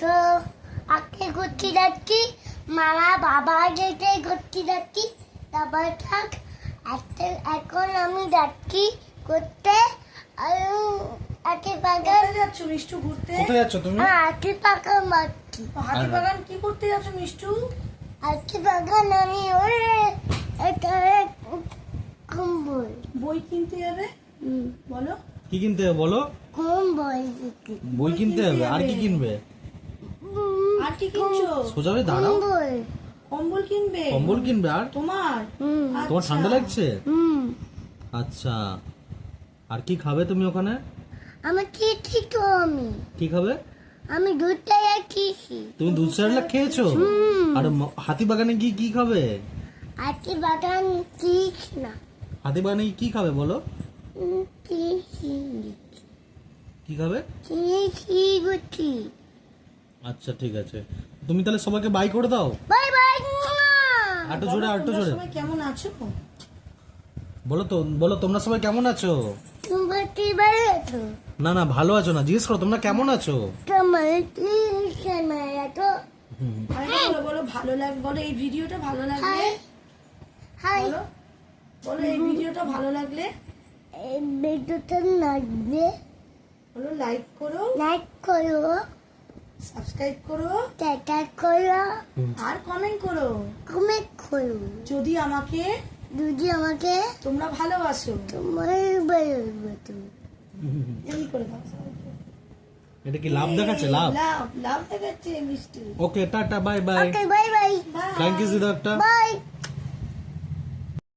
তো আজকে ঘুরতে যাচ্ছি, মামা বাবা যেতে ঘুরতে যাচ্ছি। তারপর থাক, এখন আমি যাচ্ছি ঘুরতে। আর আটি বাগান যাচ্ছ মিষ্টু ঘুরতে? কোথায় যাচ্ছ তুমি? আটি বাগান মারছি। হাতি বাগান কি করতে যাচ্ছ মিষ্টু? আটি বাগান আমি ওই এটা কুম্বল বই কিনতে যাবে। বলো কি কিনতে হবে বলো? কুম্বল বই কিনতে হবে। আর কি কিনবে? আর কি কিনছো? সোজা হয়ে দাঁড়াও। কুম্বল। কম্বল কিনবে? কম্বল কিনবে। আর তোমার তোমার ঠান্ডা লাগছে? আচ্ছা, আর কি খাবে তুমি ওখানে? আমি খেয়েছি তো কি খাবে? আমি দুধটা খেয়েছি। তুমি দুধ সারালা খেয়েছো? আর হাতি বাগানে গিয়ে কি খাবে? আটি বাগান চিস না হাতি বাগানে গিয়ে কি খাবে বলো? চিসি কি খাবে? চিসি গুটি। আচ্ছা ঠিক আছে, তুমি তাহলে সবাইকে বাই করে দাও। Bye bye. একটু জোরে, আর একটু তোমরা জোরে সবাই কেমন আছো? বলো তো, বলো তোমরা সবাই কেমন আছো? তোমার কি ভালো আছো? না না, ভালো আছো না, জিজ্ঞেস করো তোমরা কেমন আছো। তোমার কি সময় আছো? আরেকটা বলো, বলো ভালো লাগে, বলো এই ভিডিওটা ভালো লাগলে। High high. বলো বলো এই ভিডিওটা ভালো লাগলে এই ভিডিওটা লাগবে বলো লাইক করো, লাইক করো, সাবস্ক্রাইব করো, টাটা করো, আর কমেন্ট করো। কমেন্ট করো। যদি আমাকে যদি আমাকে তোমরা ভালোবাসো। তোমার ভালোবাসো। এই করে দাও। এটা কি লাভ দেখাচ্ছে? লাভ? লাভ লাভ দেখাচ্ছে মিষ্টি। Okay, tata, bye bye. Okay bye bye bye. Thank you Siddharth. By.